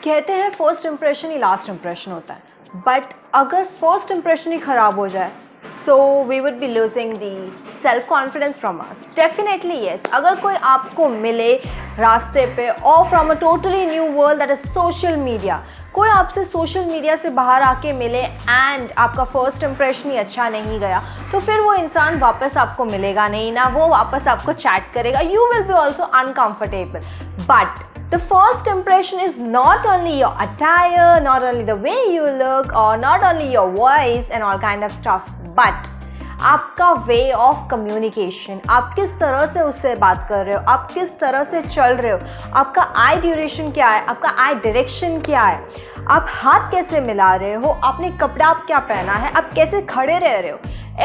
कहते हैं first impression ही last impression होता है, बट अगर फर्स्ट इंप्रेशन ही ख़राब हो जाए so we would be losing the self confidence from us. Definitely yes, अगर कोई आपको मिले रास्ते पे और from a totally new world that is social media, कोई आपसे सोशल मीडिया से बाहर आके मिले एंड आपका फर्स्ट इंप्रेशन ही अच्छा नहीं गया, तो फिर वो इंसान वापस आपको मिलेगा नहीं ना, वो वापस आपको चैट करेगा, you will be also uncomfortable. But the first impression is not only your attire, not only the way you look, or not only your voice and all kind of stuff, but आपका way of communication, आप किस तरह से उससे बात कर रहे हो, आप किस तरह से चल रहे हो, आपका eye duration क्या है, आपका eye direction क्या है, आप हाथ कैसे मिला रहे हो, आपने कपड़ा आप क्या पहना है, आप कैसे खड़े रह रहे हो,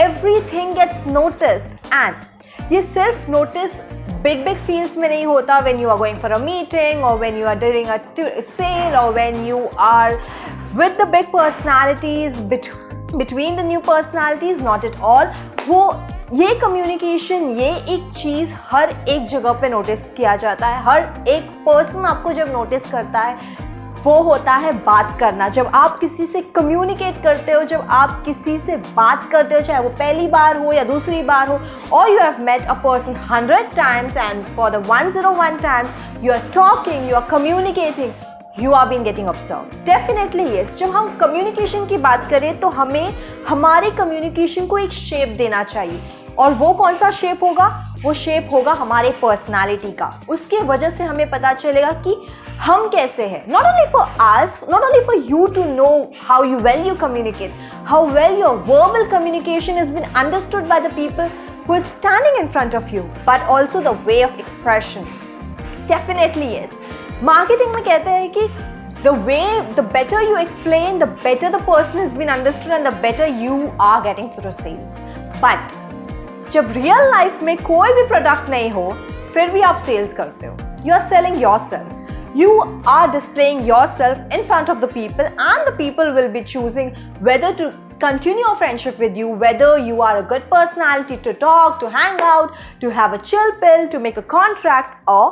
everything gets noticed। and ये सिर्फ नोटिस big fields में नहीं होता, when you are going for a meeting or when you are doing a sale or when you are with the big personalities, between the new personalities, not at all। वो ये communication, ये एक चीज़ हर एक जगह पे नोटिस किया जाता है, हर एक पर्सन आपको जब नोटिस करता है वो होता है बात करना। जब आप किसी से कम्युनिकेट करते हो, जब आप किसी से बात करते हो, चाहे वो पहली बार हो या दूसरी बार हो, और you have met a person 100 times and for the 101 times you are talking, you are communicating, you are being getting observed। Definitely yes, जब हम कम्युनिकेशन की बात करें तो हमें हमारे कम्युनिकेशन को एक शेप देना चाहिए, और वो कौन सा शेप होगा? वो शेप होगा हमारे पर्सनालिटी का। उसके वजह से हमें पता चलेगा कि हम कैसे हैं। Not only for us, not only for you to know how well you communicate, how well your verbal communication has been understood by the people who are standing in front of you, but also the way of expression। Definitely yes। Marketing में कहते हैं कि the better you explain, the better the person has been understood and the better you are getting through sales। But जब real life में कोई भी product नहीं हो फिर भी आप सेल्स करते हो, you are selling yourself, you are displaying yourself in front of the people and the people will be choosing whether to continue a friendship with you, whether you are a good personality to talk, to hang out, to have a chill pill, to make a contract or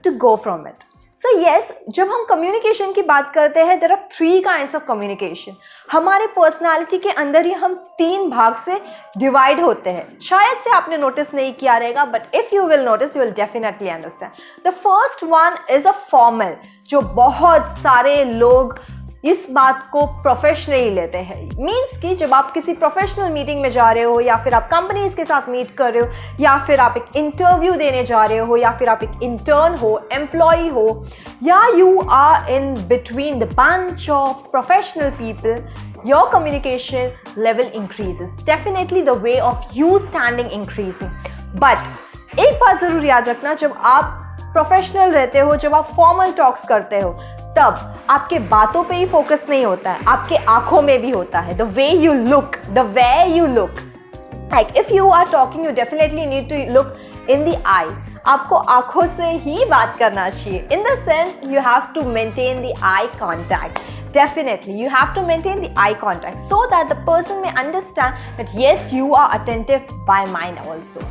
to go from it। So yes, जब हम communication की बात करते हैं there are 3 kinds of communication। हमारे personality के अंदर ही हम 3 भाग से divide होते हैं। शायद से आपने notice नहीं किया रहेगा, but if you will notice you will definitely understand। The first one is a formal, जो बहुत सारे लोग इस बात को प्रोफेशनली लेते हैं। मीन्स कि जब आप किसी प्रोफेशनल मीटिंग में जा रहे हो, या फिर आप कंपनीज के साथ मीट कर रहे हो, या फिर आप एक इंटरव्यू देने जा रहे हो, या फिर आप एक इंटर्न हो, एम्प्लॉय हो, या you are in between the bunch of professional people, your communication level increases, definitely the way of you standing increasing। but एक बात ज़रूर याद रखना, जब आप प्रोफेशनल रहते हो, जब आप फॉर्मल टॉक्स करते हो, तब आपके बातों पे ही फोकस नहीं होता है, आपके आंखों में भी होता है। the way you look, the way you look, like if you are talking you definitely need to look in the eye। आपको आंखों से ही बात करना चाहिए, in the sense you have to maintain the eye contact। Definitely you have to maintain the eye contact so that the person may understand that yes you are attentive by mind also।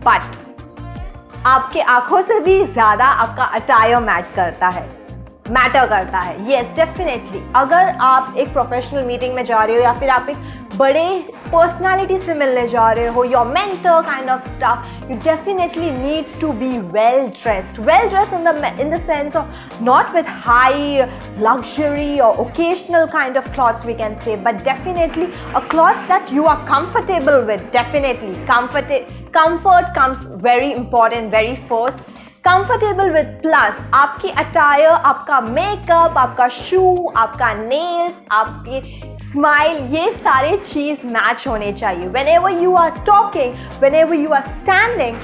but आपके आंखों से भी ज़्यादा आपका attire matter करता है। Yes definitely, अगर आप एक प्रोफेशनल मीटिंग में जा रहे हो, या फिर आप एक बड़े पर्सनालिटी से मिलने जा रहे हो, your mentor kind of stuff, you definitely need to be well dressed in the sense of not with high luxury or occasional kind of clothes we can say, but definitely a clothes that you are comfortable with। definitely comfort comes very important, very first। Comfortable with plus आपकी attire, आपका makeup, आपका शू, आपका nails, आपकी smile, ये सारे चीज़ match होने चाहिए। whenever you are talking, whenever you are standing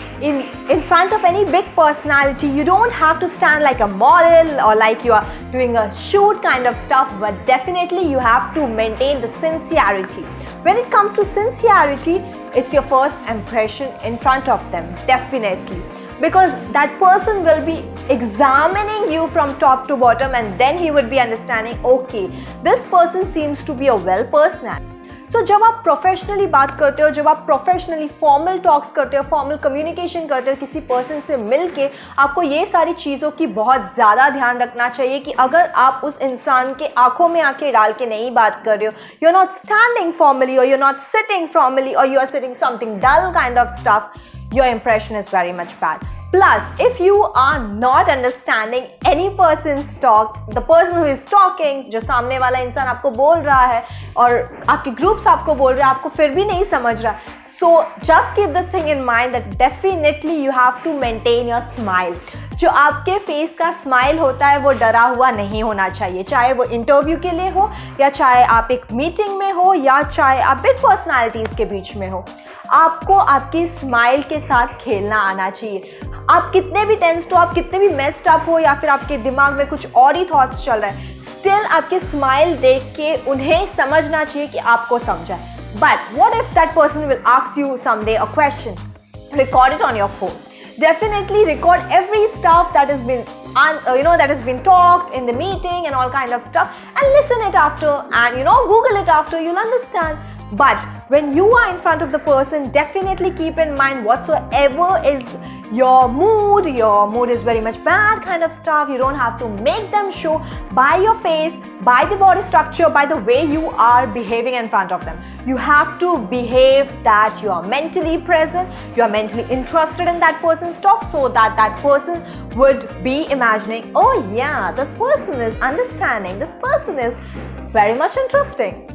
in front of any big personality, you don't have to stand like a model or like you are doing a shoot kind of stuff, but definitely you have to maintain the sincerity। when it comes to sincerity, it's your first impression in front of them, definitely, because that person will be examining you from top to bottom and then he would be understanding, okay, this person seems to be a well personality, सो जब आप professionally बात करते हो, जब आप professionally formal talks करते हो, formal communication करते हो किसी पर्सन से मिल के, आपको ये सारी चीज़ों की बहुत ज़्यादा ध्यान रखना चाहिए कि अगर आप उस इंसान के आंखों में आंखें डाल के नहीं बात कर रहे हो, you are not standing formally और you are not sitting formally और you are sitting something dull kind of stuff, your impression is very much bad. Plus, if you are not understanding any person's talk, the person who is talking, जो सामने वाला इंसान आपको बोल रहा है और आपके ग्रुप्स आपको बोल रहे हैं, आपको फिर भी नहीं समझ रहा, so just keep the thing in mind that definitely you have to maintain your smile. जो आपके फेस का स्माइल होता है वो डरा हुआ नहीं होना चाहिए, चाहे वो इंटरव्यू के लिए हो या चाहे आप एक मीटिंग में हो या चाहे आप बिग पर्सनालिटीज़ के बीच में हो। आपको आपकी स्माइल के साथ खेलना आना चाहिए। आप कितने भी टेंस्ड हो, आप कितने भी मेस्ड अप हो या फिर आपके दिमाग में कुछ और ही थॉट्स चल रहा है, स्टिल आपके स्माइल देख के उन्हें समझना चाहिए कि आपको समझा है। But what if that person will ask you someday a question, record it on your phone. Definitely record every stuff that has been that has been talked in the meeting and all kind of stuff, and listen it after, and Google it after, you'll understand. But when you are in front of the person, definitely keep in mind whatsoever is your mood is very much bad kind of stuff. You don't have to make them show by your face, by the body structure, by the way you are behaving in front of them. You have to behave that you are mentally present, you are mentally interested in that person's talk, so that that person would be imagining, oh yeah, this person is understanding, this person is very much interesting.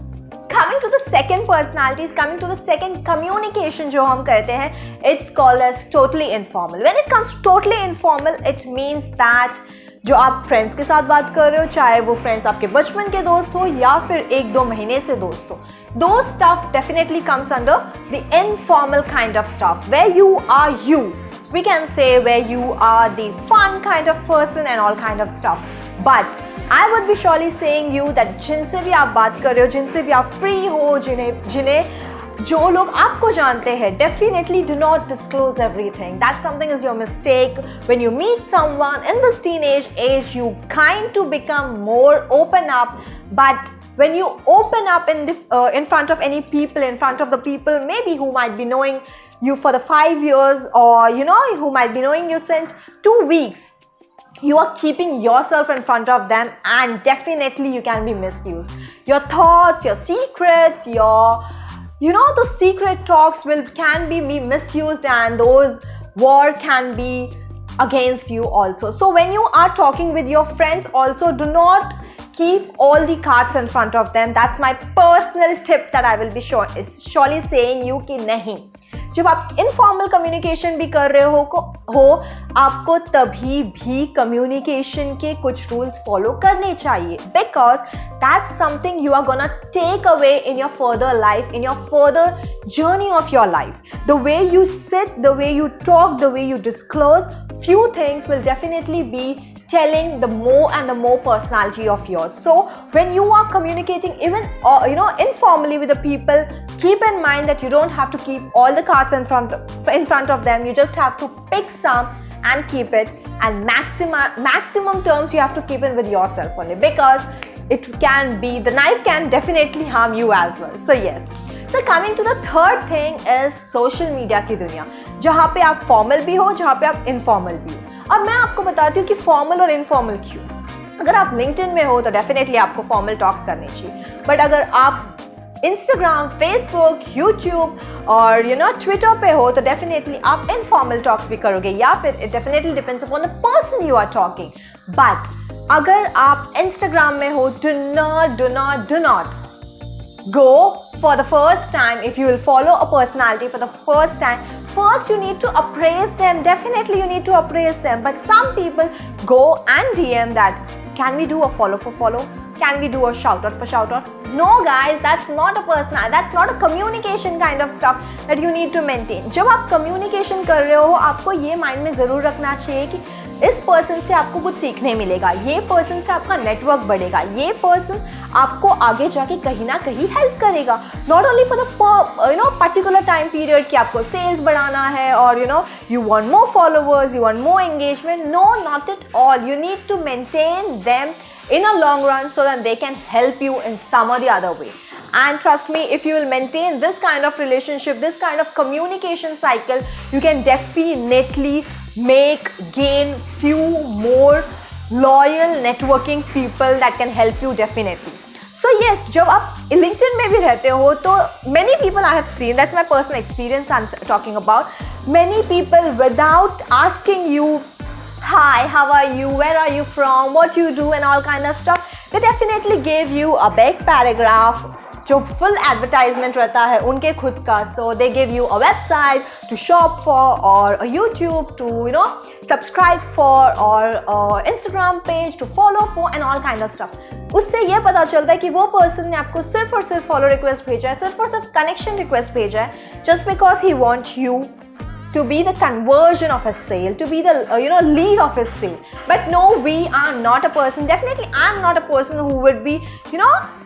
Coming to the second personalities, coming to the second communication जो हम करते हैं, it's called as totally informal. When it comes to totally informal, it means that जो आप friends के साथ बात कर रहे हो, चाहे वो फ्रेंड्स आपके बचपन के दोस्त हो या फिर 1-2 महीने से दोस्त हो, those stuff definitely comes under the informal kind of stuff, where you are you. We can say where you are the fun kind of person and all kind of stuff. But I would be surely saying you that जिनसे भी आप बात कर रहे हो, जिनसे भी आप फ्री हो, जो लोग आपको जानते हैं, definitely do not disclose everything. That something is your mistake. When you meet someone in this teenage age, you kind to become more open up. But when you open up in front of any people, in front of the people maybe who might be knowing you for the 5 years, or who might be knowing you since 2 weeks, you are keeping yourself in front of them, and definitely you can be misused. Your thoughts, your secrets, those secret talks can be misused, and those words can be against you also. So when you are talking with your friends also, do not keep all the cards in front of them. That's my personal tip that I will be surely saying you कि नहीं, जब आप informal communication भी कर रहे हो आपको तभी भी कम्युनिकेशन के कुछ रूल्स फॉलो करने चाहिए, because that's something you are gonna take away in your further life, in your further journey of your life. The way you sit, the way you talk, the way you disclose, few things will definitely be telling the more and the more personality of yours. So when you are communicating even informally with the people, keep in mind that you don't have to keep all the cards in front of them. You just have to pick some and keep it, and maximum terms you have to keep it with yourself only, because the knife can definitely harm you as well. So yes. So coming to the third thing is social media की दुनिया, जहाँ पे आप formal भी हो, जहाँ पे आप इनफॉर्मल भी हो. अब मैं आपको बताती हूँ कि फॉर्मल और इनफॉर्मल क्यों. अगर आप लिंक्डइन में हो तो डेफिनेटली आपको फॉर्मल टॉक्स करनी चाहिए, बट अगर आप इंस्टाग्राम, फेसबुक, यूट्यूब और ट्विटर पे हो तो डेफिनेटली आप इनफॉर्मल टॉक्स भी करोगे, या फिर it definitely depends upon the person you are talking. But अगर आप इंस्टाग्राम में हो, do not go for the first time. If you will follow a personality for the first time, first you need to appraise them. Definitely you need to appraise them. But some people go and DM that, can we do a follow for follow? Can we do a shout out for shout out? No guys, that's not a personality. That's not a communication kind of stuff that you need to maintain. जब आप communication कर रहे हो, आपको ये mind में ज़रूर रखना चाहिए कि इस पर्सन से आपको कुछ सीखने मिलेगा, ये पर्सन से आपका नेटवर्क बढ़ेगा, ये पर्सन आपको आगे जाके कहीं ना कहीं हेल्प करेगा. Not only for the particular time period कि आपको सेल्स बढ़ाना है और you want more followers, you want more engagement. No, not at all. You need to maintain them in a long run so that they can help you in some or the other way. and trust me, if you will maintain this kind of relationship, this kind of communication cycle, you can definitely gain few more loyal networking people that can help you definitely. So yes, जब आप LinkedIn में भी रहते हो तो many people I have seen, that's my personal experience I'm talking about, many people without asking you, hi, how are you, where are you from, what you do and all kind of stuff, they definitely gave you a big paragraph जो full advertisement रहता है उनके खुद का. So they give you a website to shop for or a YouTube to subscribe for or Instagram page to follow for and all kind of stuff. उससे ये पता चलता है कि वो पर्सन ने आपको सिर्फ और सिर्फ फॉलो रिक्वेस्ट भेजा है, सिर्फ और सिर्फ कनेक्शन रिक्वेस्ट भेजा है, just because he wants you to be the conversion of his sale, to be the lead of his sale. But no, we are not a person, definitely I'm not a person who would be,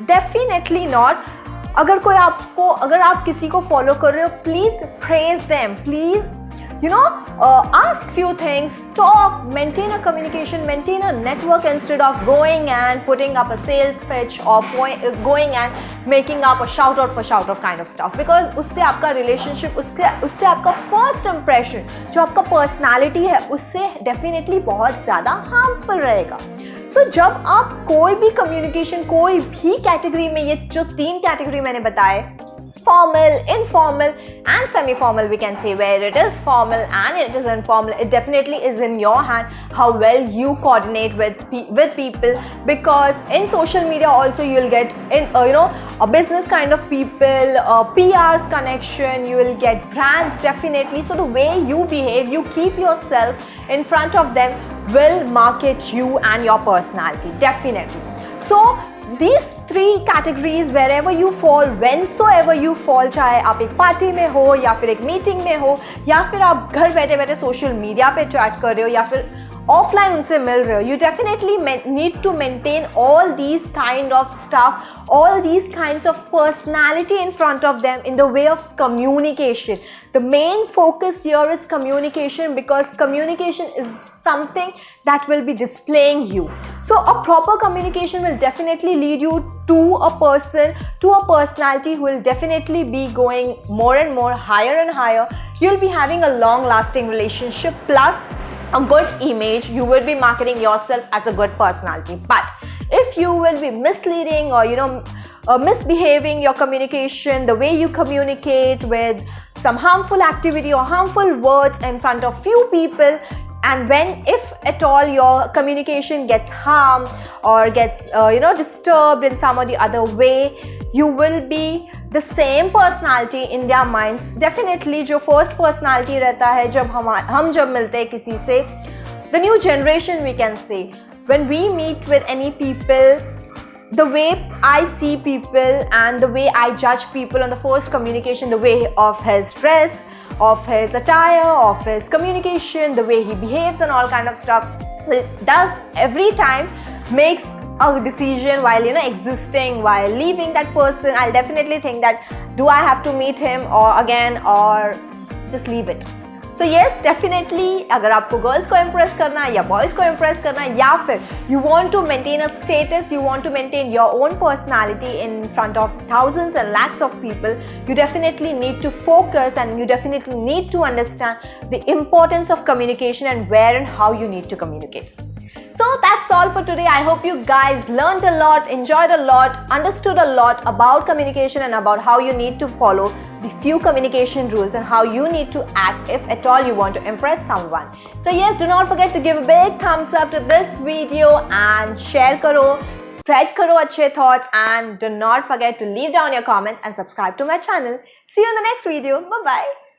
definitely not. अगर आप किसी को follow कर रहे हो, please praise them, please ask few things, talk, maintain a communication, maintain a network instead of going and putting up a sales pitch or going and making up a shout out kind of stuff, because उससे आपका relationship, उससे आपका first impression जो आपका personality है उससे definitely बहुत ज़्यादा harmful रहेगा. So जब आप कोई भी communication, कोई भी category में, ये जो 3 category मैंने बताए, formal, informal and semi-formal, we can say, where it is formal and it is informal, it definitely is in your hand how well you coordinate with people, because in social media also you'll get a business kind of people, PR's connection, you will get brands definitely. So the way you behave, you keep yourself in front of them will market you and your personality definitely. So these 3 categories, wherever you fall, whensoever you fall, चाहे आप एक party में हो या फिर एक meeting में हो या फिर आप घर बैठे बैठे सोशल मीडिया पे चैट कर रहे हो या फिर ऑफलाइन उनसे मिल रहे हो, you definitely need to maintain all these kind of stuff, all these kinds of personality in front of them in the way of communication. The main focus here is communication, because communication is something that will be displaying you. So a proper communication will definitely lead you to a person, to a personality who will definitely be going more and more higher and higher. You'll be having a long lasting relationship plus a good image. You will be marketing yourself as a good personality. But if you will be misleading or misbehaving your communication, the way you communicate with some harmful activity or harmful words in front of few people, and if at all your communication gets harmed or gets disturbed in some or the other way, you will be the same personality in their minds. Definitely जो first personality रहता है जब हम जब मिलते हैं किसी से, the new generation we can say, when we meet with any people, the way I see people and the way I judge people on the first communication, the way of his dress, of his attire, of his communication, the way he behaves and all kind of stuff, does every time makes a decision while existing, while leaving that person. I'll definitely think that do I have to meet him or again or just leave it. So yes, definitely अगर आपको girls को impress करना है या boys को impress करना है या फिर you want to maintain a status, you want to maintain your own personality in front of thousands and lakhs of people, you definitely need to focus and you definitely need to understand the importance of communication and where and how you need to communicate. So that's all for today. I hope you guys learned a lot, enjoyed a lot, understood a lot about communication and about how you need to follow the few communication rules and how you need to act if at all you want to impress someone. So yes, do not forget to give a big thumbs up to this video and share karo, spread karo अच्छे thoughts, and do not forget to leave down your comments and subscribe to my channel. See you in the next video. Bye bye.